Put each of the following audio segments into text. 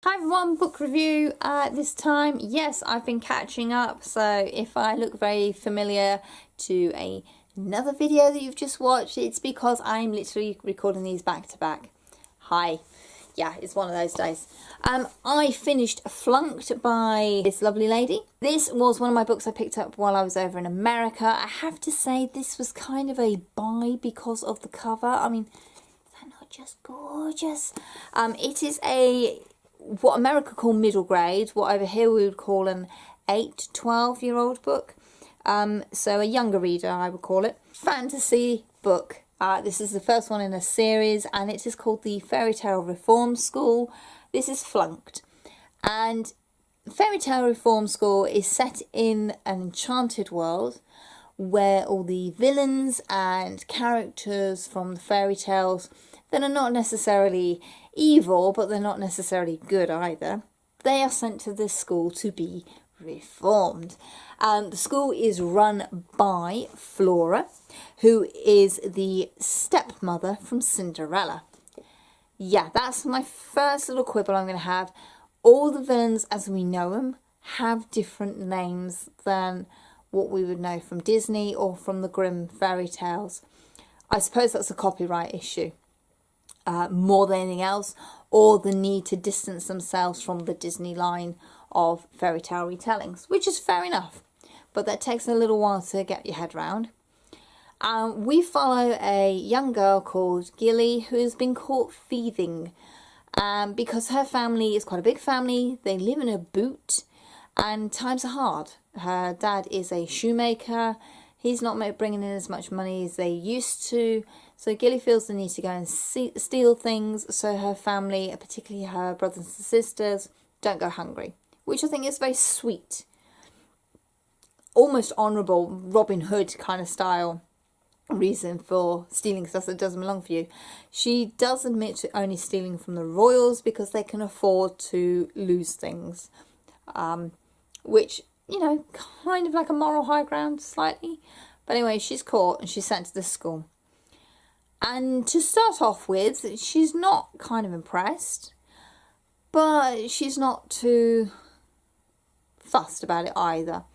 Hi everyone, book review this time. Yes, I've been catching up, so if I look very familiar to another video that you've just watched, it's because I'm literally recording these back to back. Hi. Yeah, it's one of those days. I finished Flunked by this lovely lady. This was one of my books I picked up while I was over in America. I have to say this was kind of a buy because of the cover. I mean, is that not just gorgeous? It is what America call middle grade, what over here we would call an 8 to 12-year-old book. So a younger reader, I would call it. Fantasy book. This is the first one in a series, and it is called the Fairy Tale Reform School. This is Flunked. And Fairy Tale Reform School is set in an enchanted world where all the villains and characters from the fairy tales that are not necessarily evil, but they're not necessarily good either, they are sent to this school to be reformed. The school is run by Flora, who is the stepmother from Cinderella. Yeah, that's my first little quibble I'm going to have. All the villains as we know them have different names than what we would know from Disney or from the Grimm fairy tales. I suppose that's a copyright issue more than anything else, or the need to distance themselves from the Disney line of fairy tale retellings, which is fair enough, but that takes a little while to get your head round. We follow a young girl called Gilly who has been caught thieving because her family is quite a big family. They live in a boot and times are hard. Her dad is a shoemaker. He's not bringing in as much money as they used to. So Gilly feels the need to go and steal things so her family, particularly her brothers and sisters, don't go hungry, which I think is very sweet. Almost honourable Robin Hood kind of style reason for stealing stuff that doesn't belong for you. She does admit to only stealing from the royals because they can afford to lose things, which, you know, kind of like a moral high ground slightly. But anyway, she's caught and she's sent to the school. And to start off with, she's not kind of impressed, but she's not too fussed about it either.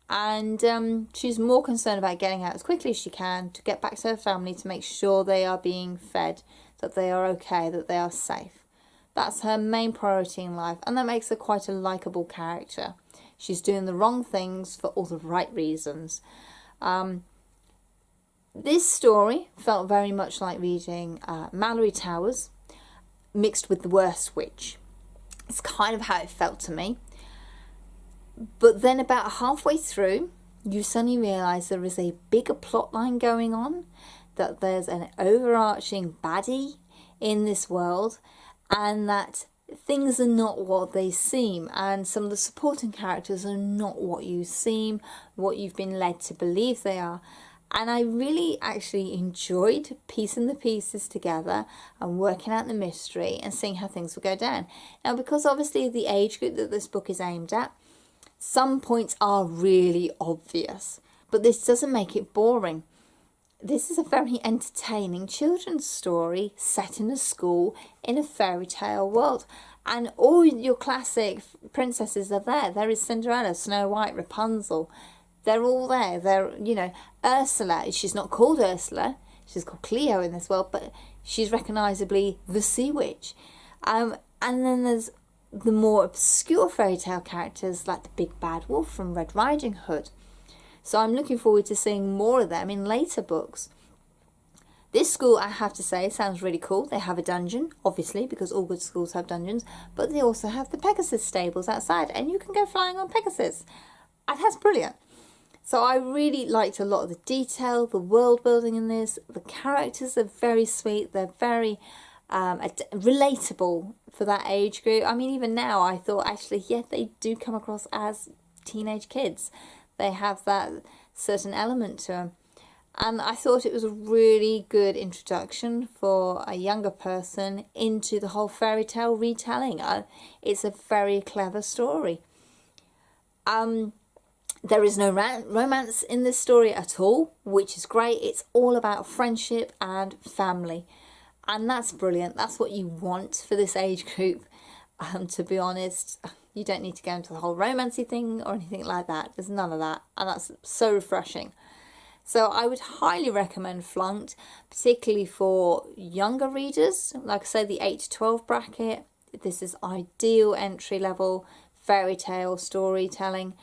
And she's more concerned about getting out as quickly as she can to get back to her family to make sure they are being fed, that they are okay, that they are safe. That's her main priority in life, and that makes her quite a likeable character. She's doing the wrong things for all the right reasons. This story felt very much like reading Mallory Towers mixed with The Worst Witch. It's kind of how it felt to me. But then about halfway through, you suddenly realise there is a bigger plot line going on, that there's an overarching baddie in this world, and that things are not what they seem, and some of the supporting characters are not what you seem, what you've been led to believe they are. And I really actually enjoyed piecing the pieces together and working out the mystery and seeing how things would go down. Now, because obviously the age group that this book is aimed at, some points are really obvious, but this doesn't make it boring. This is a very entertaining children's story set in a school in a fairy tale world. And all your classic princesses are there. There is Cinderella, Snow White, Rapunzel. They're all there. They're, you know, Ursula. She's not called Ursula. She's called Cleo in this world, but she's recognisably the Sea Witch. And then there's the more obscure fairy tale characters like the Big Bad Wolf from Red Riding Hood. So I'm looking forward to seeing more of them in later books. This school, I have to say, sounds really cool. They have a dungeon, obviously, because all good schools have dungeons, but they also have the Pegasus stables outside, and you can go flying on Pegasus. And that's brilliant. So I really liked a lot of the detail, the world building in this. The characters are very sweet. They're very relatable for that age group. I mean, even now, I thought, actually, yeah, they do come across as teenage kids. They have that certain element to them. And I thought it was a really good introduction for a younger person into the whole fairy tale retelling. It's a very clever story. There is no romance in this story at all, which is great. It's all about friendship and family. And that's brilliant. That's what you want for this age group. to be honest. You don't need to go into the whole romancy thing or anything like that. There's none of that, and that's so refreshing. So I would highly recommend Flunked, particularly for younger readers, like I say, the 8 to 12 bracket. This is ideal entry level fairy tale storytelling.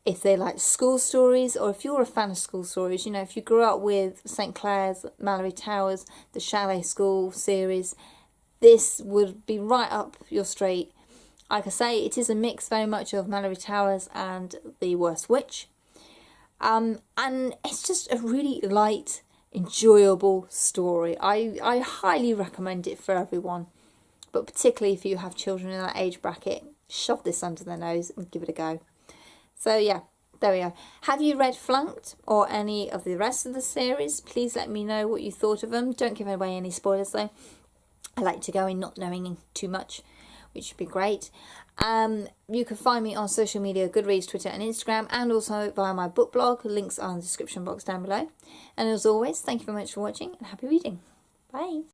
If they like school stories, or if you're a fan of school stories, you know, if you grew up with St. Clair's, Mallory Towers, the Chalet School series, this would be right up your street. Like I say, it is a mix very much of Mallory Towers and The Worst Witch. And it's just a really light, enjoyable story. I highly recommend it for everyone, but particularly if you have children in that age bracket, shove this under their nose and give it a go. So yeah, there we go. Have you read Flunked or any of the rest of the series? Please let me know what you thought of them. Don't give away any spoilers though. I like to go in not knowing too much, which would be great. You can find me on social media, Goodreads, Twitter and Instagram, and also via my book blog. Links are in the description box down below. And as always, thank you very much for watching and happy reading. Bye.